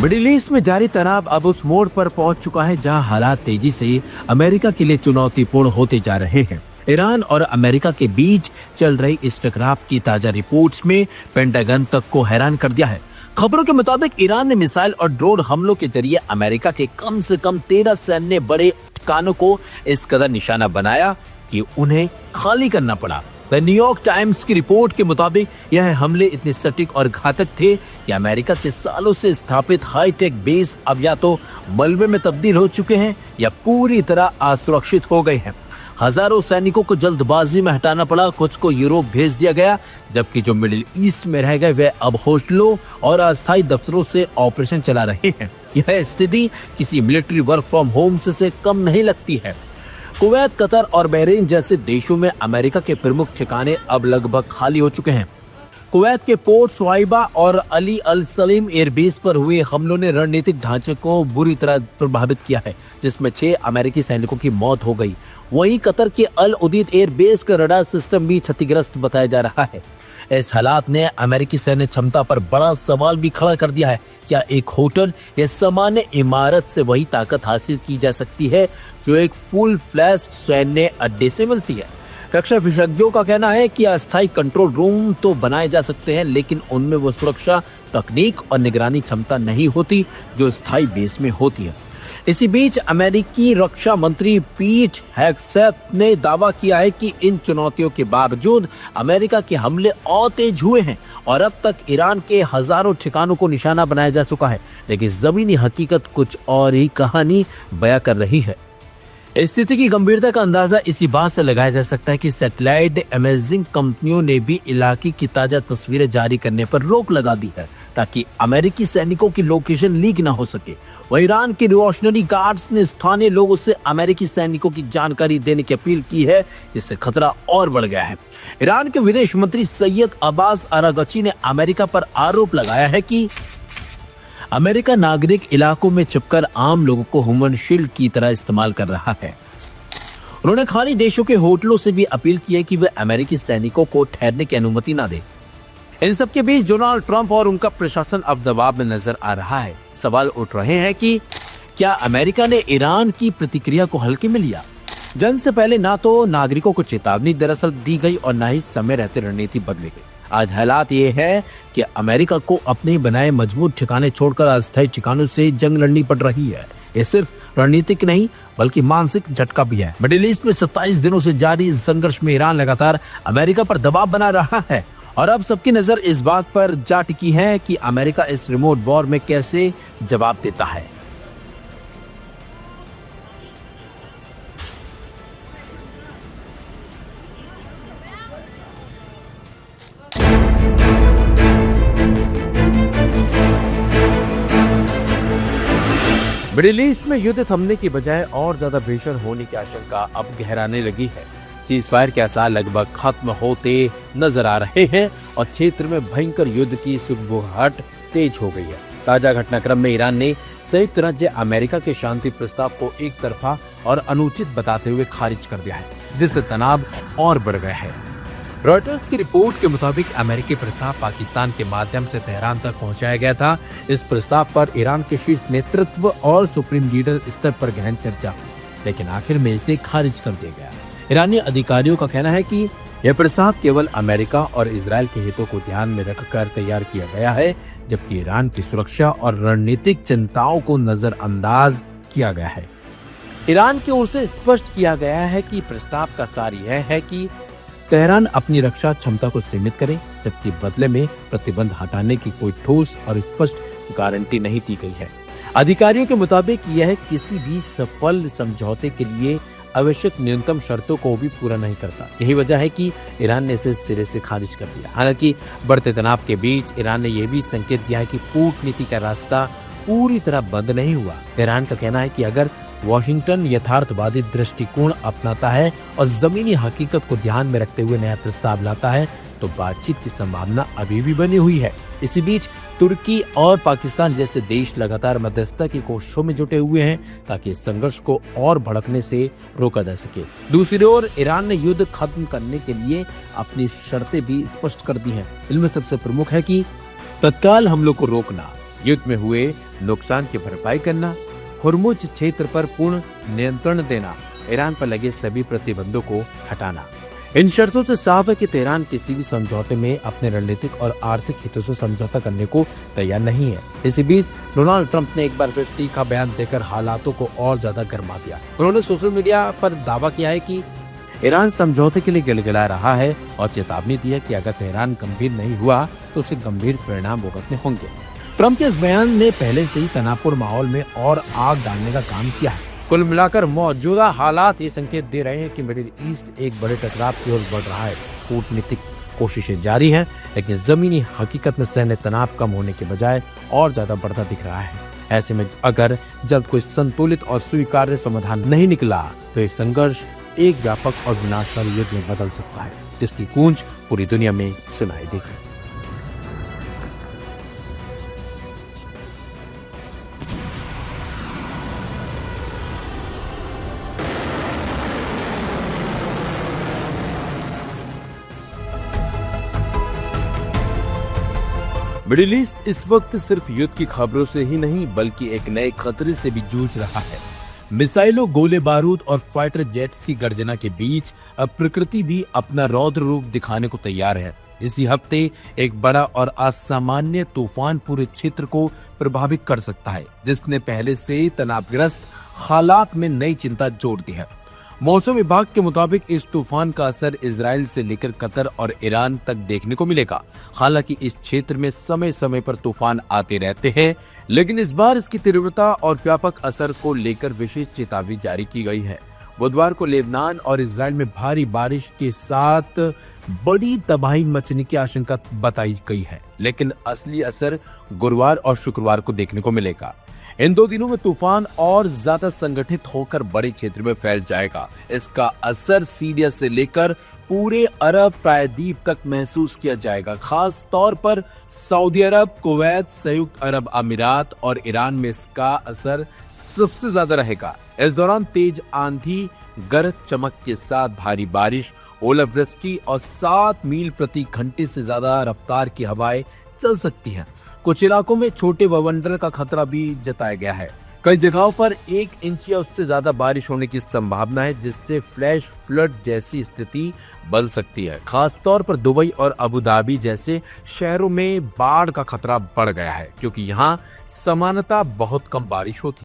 Middle east में जारी तनाव अब उस मोड़ पर पहुंच चुका है जहां हालात तेजी से अमेरिका के लिए चुनौतीपूर्ण होते जा रहे हैं। ईरान और अमेरिका के बीच चल रही इस टकराव की ताजा रिपोर्ट्स में पेंटागन तक को हैरान कर दिया है। खबरों के मुताबिक ईरान ने मिसाइल और ड्रोन हमलों के जरिए अमेरिका के कम से कम 13 सैन्य बड़े ठिकानों को इस कदर निशाना बनाया कि उन्हें खाली करना पड़ा। द न्यूयॉर्क टाइम्स की रिपोर्ट के मुताबिक यह हमले इतने सटीक और घातक थे कि अमेरिका के सालों से स्थापित हाईटेक बेस अब या तो मलबे में तब्दील हो चुके हैं या पूरी तरह असुरक्षित हो गए हैं। हजारों सैनिकों को जल्दबाजी में हटाना पड़ा, कुछ को यूरोप भेज दिया गया, जबकि जो मिडिल ईस्ट में रह गए वे अब होटलों और अस्थायी दफ्तरों से ऑपरेशन चला रहे हैं। यह स्थिति किसी मिलिट्री वर्क फ्रॉम होम से कम नहीं लगती है। कुवैत, कतर और बहरीन जैसे देशों में अमेरिका के प्रमुख ठिकाने अब लगभग खाली हो चुके हैं। कुवैत के पोर्ट शुआइबा और अली अल सलीम एयरबेस पर हुए हमलों ने रणनीतिक ढांचे को बुरी तरह प्रभावित किया है, जिसमें 6 अमेरिकी सैनिकों की मौत हो गई। वहीं कतर के अल उदीद एयरबेस का रडार सिस्टम भी क्षतिग्रस्त बताया जा रहा है। इस हालात ने अमेरिकी सैन्य क्षमता पर बड़ा सवाल भी खड़ा कर दिया है। क्या एक होटल या सामान्य इमारत से वही ताकत हासिल की जा सकती है जो एक फुल फ्लैश्ड सैन्य अड्डे से मिलती है? रक्षा विशेषज्ञों का कहना है कि अस्थायी कंट्रोल रूम तो बनाए जा सकते हैं, लेकिन उनमें वो सुरक्षा तकनीक और निगरानी क्षमता नहीं होती जो स्थायी बेस में होती है। इसी बीच अमेरिकी रक्षा मंत्री पीट हेगसेथ ने दावा किया है कि इन चुनौतियों के बावजूद अमेरिका के हमले और तेज हुए हैं और अब तक ईरान के हजारों ठिकानों को निशाना बनाया जा चुका है, लेकिन जमीनी हकीकत कुछ और ही कहानी बयां कर रही है। स्थिति की गंभीरता का अंदाजा इसी बात से लगाया जा सकता है कि सैटेलाइट इमेजिंग कंपनियों ने भी इलाके की ताजा तस्वीरें जारी करने पर रोक लगा दी है ताकि अमेरिकी सैनिकों की लोकेशन लीक न हो सके। वहीं ईरान के रिवॉल्यूशनरी गार्ड्स ने स्थानीय लोगों से अमेरिकी सैनिकों की जानकारी देने की अपील की है, जिससे खतरा और बढ़ गया है। ईरान के विदेश मंत्री सैयद अब्बास अरागची ने अमेरिका पर आरोप लगाया है कि अमेरिका नागरिक इलाकों में छिपकर आम लोगों को ह्यूमन शील्ड की तरह इस्तेमाल कर रहा है। उन्होंने खाली देशों के होटलों से भी अपील की है कि वे अमेरिकी सैनिकों को ठहरने की अनुमति न दें। इन सबके बीच डोनाल्ड ट्रंप और उनका प्रशासन अब दबाव में नजर आ रहा है। सवाल उठ रहे हैं कि क्या अमेरिका ने ईरान की प्रतिक्रिया को हल्के में लिया? जंग से पहले ना तो नागरिकों को चेतावनी दरअसल दी गई और न ही समय रहते रणनीति बदली गई। आज हालात ये है कि अमेरिका को अपने बनाए मजबूत ठिकाने छोड़कर अस्थायी ठिकानों से जंग लड़नी पड़ रही है। ये सिर्फ रणनीतिक नहीं बल्कि मानसिक झटका भी है। मिडिल ईस्ट में 27 दिनों से जारी संघर्ष में ईरान लगातार अमेरिका पर दबाव बना रहा है और अब सबकी नजर इस बात पर जा टिकी है कि अमेरिका इस रिमोट वॉर में कैसे जवाब देता है। मिडिल ईस्ट में युद्ध थमने की बजाय और ज्यादा भीषण होने की आशंका अब गहराने लगी है। सीजफायर के आसार लगभग खत्म होते नजर आ रहे हैं और क्षेत्र में भयंकर युद्ध की सुगबुगाहट तेज हो गई है। ताजा घटनाक्रम में ईरान ने संयुक्त राज्य अमेरिका के शांति प्रस्ताव को एक तरफा और अनुचित बताते हुए खारिज कर दिया है, जिससे तनाव और बढ़ गया है। रॉयटर्स की रिपोर्ट के मुताबिक अमेरिकी प्रस्ताव पाकिस्तान के माध्यम से तेहरान तक पहुंचाया गया था। इस प्रस्ताव पर ईरान के शीर्ष नेतृत्व और सुप्रीम लीडर स्तर पर गहन चर्चा, लेकिन आखिर में इसे खारिज कर दिया गया। ईरानी अधिकारियों का कहना है कि यह प्रस्ताव केवल अमेरिका और इजराइल के हितों को ध्यान में रखकर तैयार किया गया है, जबकि ईरान की सुरक्षा और रणनीतिक चिंताओं को नजरअंदाज किया गया है। ईरान की ओर से स्पष्ट किया गया है कि प्रस्ताव का सार यह है कि तेहरान अपनी रक्षा क्षमता को सीमित करे, जबकि बदले में प्रतिबंध हटाने की कोई ठोस और स्पष्ट गारंटी नहीं दी गई है। अधिकारियों के मुताबिक यह किसी भी सफल समझौते के लिए आवश्यक न्यूनतम शर्तों को भी पूरा नहीं करता। यही वजह है कि ईरान ने इसे सिरे से खारिज कर दिया। हालांकि बढ़ते तनाव के बीच ईरान ने यह भी संकेत दिया है कि कूटनीति का रास्ता पूरी तरह बंद नहीं हुआ। ईरान का कहना है कि अगर वॉशिंगटन यथार्थवादी दृष्टिकोण अपनाता है और जमीनी हकीकत को ध्यान में रखते हुए नया प्रस्ताव लाता है तो बातचीत की संभावना अभी भी बनी हुई है। इसी बीच तुर्की और पाकिस्तान जैसे देश लगातार मध्यस्थता की कोशिशों में जुटे हुए हैं ताकि इस संघर्ष को और भड़कने से रोका जा सके। दूसरी ओर ईरान ने युद्ध खत्म करने के लिए अपनी शर्तें भी स्पष्ट कर दी हैं। इनमें सबसे प्रमुख है कि तत्काल हमलों को रोकना, युद्ध में हुए नुकसान की भरपाई करना, हुर्मुज क्षेत्र पर पूर्ण नियंत्रण देना, ईरान पर लगे सभी प्रतिबंधों को हटाना। इन शर्तों से साफ है कि तेहरान किसी भी समझौते में अपने रणनीतिक और आर्थिक हितों से समझौता करने को तैयार नहीं है। इसी बीच डोनाल्ड ट्रंप ने एक बार फिर तीखा बयान देकर हालातों को और ज्यादा गर्मा दिया। उन्होंने सोशल मीडिया पर दावा किया है कि ईरान समझौते के लिए गिड़गिड़ा रहा है और चेतावनी दी है कि अगर तेहरान गंभीर नहीं हुआ तो उसे गंभीर परिणाम भुगतने होंगे। ट्रंप के इस बयान ने पहले से ही तनावपूर्ण माहौल में और आग डालने का काम किया है। कुल मिलाकर मौजूदा हालात ये संकेत दे रहे हैं कि मिडिल ईस्ट एक बड़े टकराव की ओर बढ़ रहा है। कूटनीतिक कोशिशें जारी हैं, लेकिन जमीनी हकीकत में सैन्य तनाव कम होने के बजाय और ज्यादा बढ़ता दिख रहा है। ऐसे में अगर जल्द कोई संतुलित और स्वीकार्य समाधान नहीं निकला तो ये संघर्ष एक व्यापक और विनाशकारी युद्ध में बदल सकता है, जिसकी गूंज पूरी दुनिया में सुनाई देगी। मिडिल ईस्ट इस वक्त सिर्फ युद्ध की खबरों से ही नहीं बल्कि एक नए खतरे से भी जूझ रहा है। मिसाइलों, गोले बारूद और फाइटर जेट्स की गर्जना के बीच अब प्रकृति भी अपना रौद्र रूप दिखाने को तैयार है। इसी हफ्ते एक बड़ा और असामान्य तूफान पूरे क्षेत्र को प्रभावित कर सकता है, जिसने पहले से तनावग्रस्त हालात में नई चिंता जोड़ दी है। मौसम विभाग के मुताबिक इस तूफान का असर इजराइल से लेकर कतर और ईरान तक देखने को मिलेगा। हालांकि इस क्षेत्र में समय समय पर तूफान आते रहते हैं, लेकिन इस बार इसकी तीव्रता और व्यापक असर को लेकर विशेष चेतावनी जारी की गई है। बुधवार को लेबनान और इजराइल में भारी बारिश के साथ बड़ी तबाही मचने की आशंका बताई गई है, लेकिन असली असर गुरुवार और शुक्रवार को देखने को मिलेगा। इन 2 दिनों में तूफान और ज्यादा संगठित होकर बड़े क्षेत्र में फैल जाएगा। इसका असर सीरिया से लेकर पूरे अरब प्रायद्वीप तक महसूस किया जाएगा। खास तौर पर सऊदी अरब, कुवैत, संयुक्त अरब अमीरात और ईरान में इसका असर सबसे ज्यादा रहेगा। इस दौरान तेज आंधी, गरज चमक के साथ भारी बारिश, ओलावृष्टि और 7 मील प्रति घंटे से ज्यादा रफ्तार की हवाएं चल सकती हैं। कुछ इलाकों में छोटे बवंडर का खतरा भी जताया गया है। कई जगहों पर 1 इंच या उससे ज्यादा बारिश होने की संभावना है, जिससे फ्लैश फ्लड जैसी स्थिति बन सकती है। खास तौर पर दुबई और अबू धाबी जैसे शहरों में बाढ़ का खतरा बढ़ गया है, क्योंकि यहाँ सामान्यतः बहुत कम बारिश होती है।